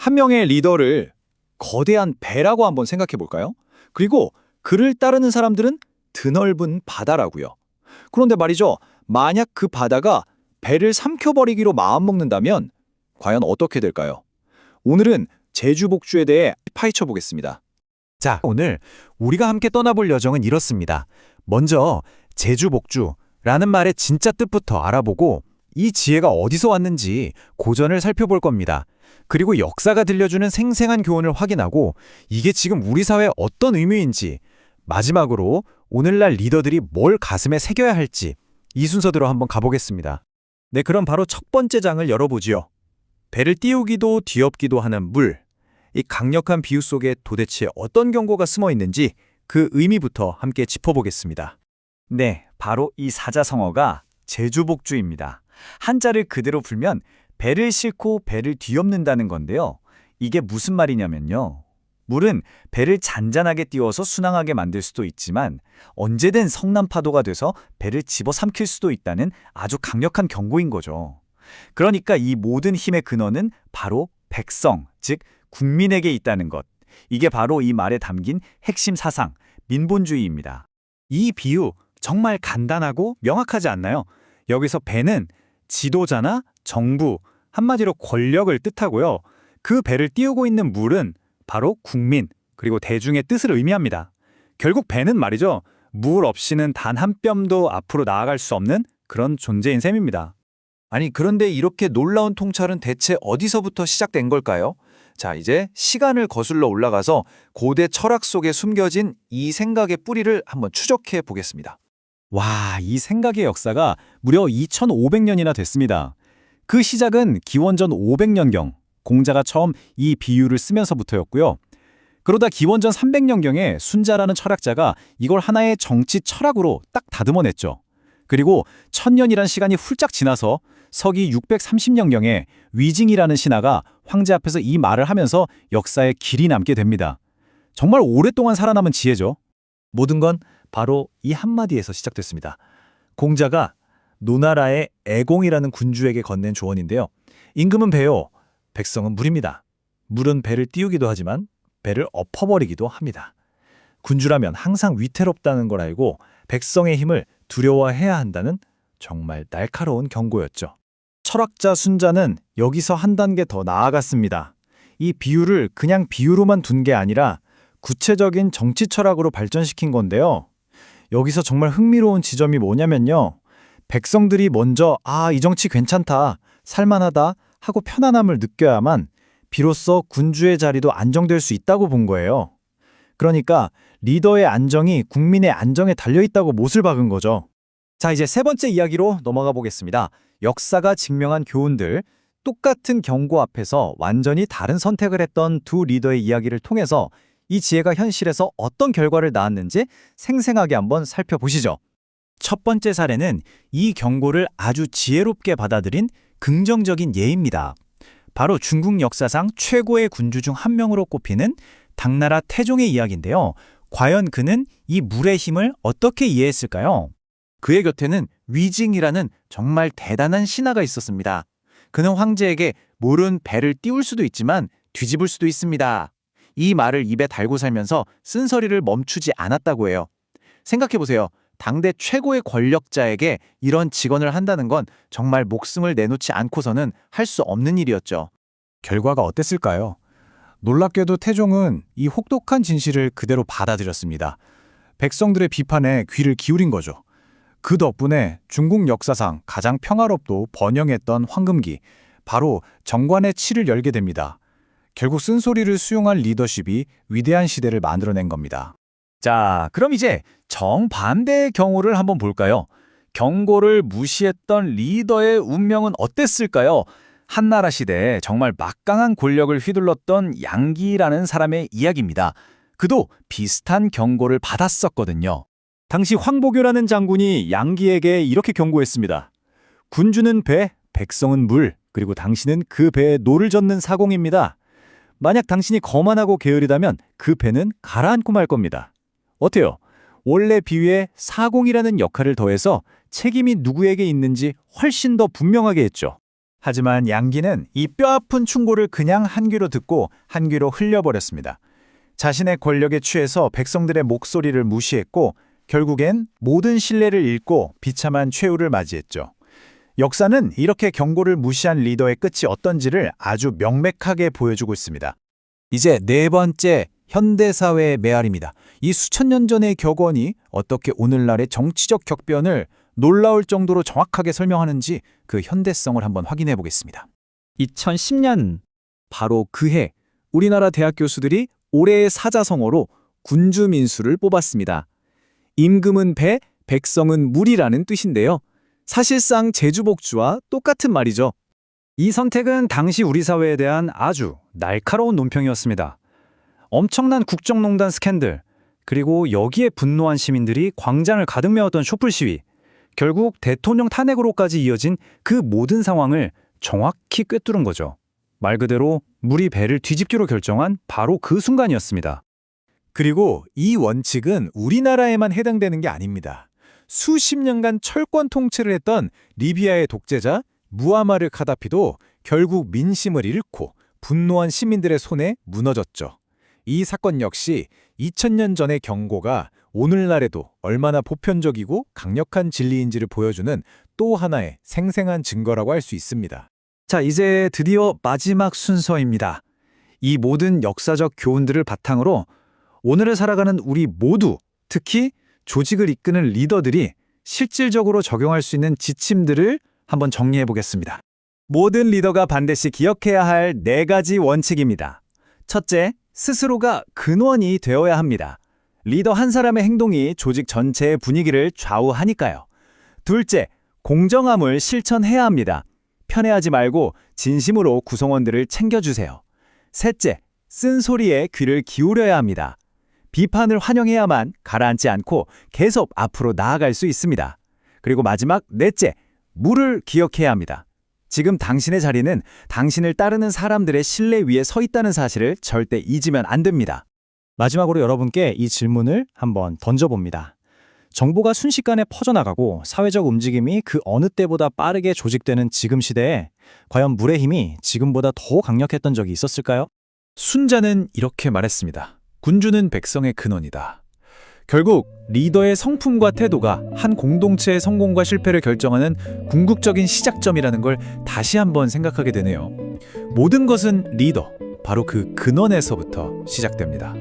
한 명의 리더를 거대한 배라고 한번 생각해 볼까요? 그리고 그를 따르는 사람들은 드넓은 바다라고요. 그런데 말이죠. 만약 그 바다가 배를 삼켜버리기로 마음먹는다면 과연 어떻게 될까요? 오늘은 제주복주에 대해 파헤쳐 보겠습니다. 자, 오늘 우리가 함께 떠나볼 여정은 이렇습니다. 먼저 제주복주라는 말의 진짜 뜻부터 알아보고 이 지혜가 어디서 왔는지 고전을 살펴볼 겁니다. 그리고 역사가 들려주는 생생한 교훈을 확인하고 이게 지금 우리 사회에 어떤 의미인지, 마지막으로 오늘날 리더들이 뭘 가슴에 새겨야 할지 이 순서대로 한번 가보겠습니다. 네, 그럼 바로 첫 번째 장을 열어보지요. 배를 띄우기도 뒤엎기도 하는 물. 이 강력한 비유 속에 도대체 어떤 경고가 숨어 있는지 그 의미부터 함께 짚어보겠습니다. 네, 바로 이 사자성어가 제주복주입니다. 한자를 그대로 풀면 배를 싣고 배를 뒤엎는다는 건데요. 이게 무슨 말이냐면요. 물은 배를 잔잔하게 띄워서 순항하게 만들 수도 있지만 언제든 성난파도가 돼서 배를 집어삼킬 수도 있다는 아주 강력한 경고인 거죠. 그러니까 이 모든 힘의 근원은 바로 백성, 즉 국민에게 있다는 것. 이게 바로 이 말에 담긴 핵심 사상, 민본주의입니다. 이 비유 정말 간단하고 명확하지 않나요? 여기서 배는 지도자나 정부, 한마디로 권력을 뜻하고요. 그 배를 띄우고 있는 물은 바로 국민, 그리고 대중의 뜻을 의미합니다. 결국 배는 말이죠. 물 없이는 단 한 뼘도 앞으로 나아갈 수 없는 그런 존재인 셈입니다. 아니, 그런데 이렇게 놀라운 통찰은 대체 어디서부터 시작된 걸까요? 자, 이제 시간을 거슬러 올라가서 고대 철학 속에 숨겨진 이 생각의 뿌리를 한번 추적해 보겠습니다. 와, 이 생각의 역사가 무려 2500년이나 됐습니다. 그 시작은 기원전 500년경, 공자가 처음 이 비유를 쓰면서부터였고요. 그러다 기원전 300년경에 순자라는 철학자가 이걸 하나의 정치 철학으로 딱 다듬어냈죠. 그리고 1000년이란 시간이 훌쩍 지나서 서기 630년경에 위징이라는 신하가 황제 앞에서 이 말을 하면서 역사에 길이 남게 됩니다. 정말 오랫동안 살아남은 지혜죠. 모든 건 바로 이 한마디에서 시작됐습니다. 공자가 노나라의 애공이라는 군주에게 건넨 조언인데요. 임금은 배요, 백성은 물입니다. 물은 배를 띄우기도 하지만 배를 엎어버리기도 합니다. 군주라면 항상 위태롭다는 걸 알고 백성의 힘을 두려워해야 한다는 정말 날카로운 경고였죠. 철학자 순자는 여기서 한 단계 더 나아갔습니다. 이 비유를 그냥 비유로만 둔 게 아니라 구체적인 정치 철학으로 발전시킨 건데요. 여기서 정말 흥미로운 지점이 뭐냐면요. 백성들이 먼저 이 정치 괜찮다, 살만하다 하고 편안함을 느껴야만 비로소 군주의 자리도 안정될 수 있다고 본 거예요. 그러니까 리더의 안정이 국민의 안정에 달려있다고 못을 박은 거죠. 자, 이제 세 번째 이야기로 넘어가 보겠습니다. 역사가 증명한 교훈들, 똑같은 경고 앞에서 완전히 다른 선택을 했던 두 리더의 이야기를 통해서 이 지혜가 현실에서 어떤 결과를 낳았는지 생생하게 한번 살펴보시죠. 첫 번째 사례는 이 경고를 아주 지혜롭게 받아들인 긍정적인 예입니다. 바로 중국 역사상 최고의 군주 중 한 명으로 꼽히는 당나라 태종의 이야기인데요. 과연 그는 이 물의 힘을 어떻게 이해했을까요? 그의 곁에는 위징이라는 정말 대단한 신하가 있었습니다. 그는 황제에게 물은 배를 띄울 수도 있지만 뒤집을 수도 있습니다. 이 말을 입에 달고 살면서 쓴소리를 멈추지 않았다고 해요. 생각해보세요. 당대 최고의 권력자에게 이런 직언을 한다는 건 정말 목숨을 내놓지 않고서는 할 수 없는 일이었죠. 결과가 어땠을까요? 놀랍게도 태종은 이 혹독한 진실을 그대로 받아들였습니다. 백성들의 비판에 귀를 기울인 거죠. 그 덕분에 중국 역사상 가장 평화롭고 번영했던 황금기, 바로 정관의 치를 열게 됩니다. 결국 쓴소리를 수용할 리더십이 위대한 시대를 만들어낸 겁니다. 자, 그럼 이제 정반대의 경우를 한번 볼까요? 경고를 무시했던 리더의 운명은 어땠을까요? 한나라 시대에 정말 막강한 권력을 휘둘렀던 양기라는 사람의 이야기입니다. 그도 비슷한 경고를 받았었거든요. 당시 황보교라는 장군이 양기에게 이렇게 경고했습니다. 군주는 배, 백성은 물, 그리고 당신은 그 배에 노를 젓는 사공입니다. 만약 당신이 거만하고 게으르다면 그 배는 가라앉고 말 겁니다. 어때요? 원래 비유에 사공이라는 역할을 더해서 책임이 누구에게 있는지 훨씬 더 분명하게 했죠. 하지만 양기는 이 뼈아픈 충고를 그냥 한 귀로 듣고 한 귀로 흘려버렸습니다. 자신의 권력에 취해서 백성들의 목소리를 무시했고 결국엔 모든 신뢰를 잃고 비참한 최후를 맞이했죠. 역사는 이렇게 경고를 무시한 리더의 끝이 어떤지를 아주 명백하게 보여주고 있습니다. 이제 네 번째, 현대사회의 메아리입니다. 이 수천 년 전의 격언이 어떻게 오늘날의 정치적 격변을 놀라울 정도로 정확하게 설명하는지 그 현대성을 한번 확인해 보겠습니다. 2010년 바로 그해 우리나라 대학 교수들이 올해의 사자성어로 군주민수를 뽑았습니다. 임금은 배, 백성은 물이라는 뜻인데요. 사실상 제주복주와 똑같은 말이죠. 이 선택은 당시 우리 사회에 대한 아주 날카로운 논평이었습니다. 엄청난 국정농단 스캔들, 그리고 여기에 분노한 시민들이 광장을 가득 메웠던 촛불 시위, 결국 대통령 탄핵으로까지 이어진 그 모든 상황을 정확히 꿰뚫은 거죠. 말 그대로 물이 배를 뒤집기로 결정한 바로 그 순간이었습니다. 그리고 이 원칙은 우리나라에만 해당되는 게 아닙니다. 수십 년간 철권 통치를 했던 리비아의 독재자 무아마르 카다피도 결국 민심을 잃고 분노한 시민들의 손에 무너졌죠. 이 사건 역시 2000년 전의 경고가 오늘날에도 얼마나 보편적이고 강력한 진리인지를 보여주는 또 하나의 생생한 증거라고 할 수 있습니다. 자, 이제 드디어 마지막 순서입니다. 이 모든 역사적 교훈들을 바탕으로 오늘을 살아가는 우리 모두, 특히 조직을 이끄는 리더들이 실질적으로 적용할 수 있는 지침들을 한번 정리해 보겠습니다. 모든 리더가 반드시 기억해야 할 4가지 원칙입니다. 첫째, 스스로가 근원이 되어야 합니다. 리더 한 사람의 행동이 조직 전체의 분위기를 좌우하니까요. 둘째, 공정함을 실천해야 합니다. 편애하지 말고 진심으로 구성원들을 챙겨주세요. 셋째, 쓴소리에 귀를 기울여야 합니다. 비판을 환영해야만 가라앉지 않고 계속 앞으로 나아갈 수 있습니다. 그리고 마지막 넷째, 물을 기억해야 합니다. 지금 당신의 자리는 당신을 따르는 사람들의 신뢰 위에 서 있다는 사실을 절대 잊으면 안 됩니다. 마지막으로 여러분께 이 질문을 한번 던져봅니다. 정보가 순식간에 퍼져나가고 사회적 움직임이 그 어느 때보다 빠르게 조직되는 지금 시대에 과연 물의 힘이 지금보다 더 강력했던 적이 있었을까요? 순자는 이렇게 말했습니다. 군주는 백성의 근원이다. 결국 리더의 성품과 태도가 한 공동체의 성공과 실패를 결정하는 궁극적인 시작점이라는 걸 다시 한번 생각하게 되네요. 모든 것은 리더, 바로 그 근원에서부터 시작됩니다.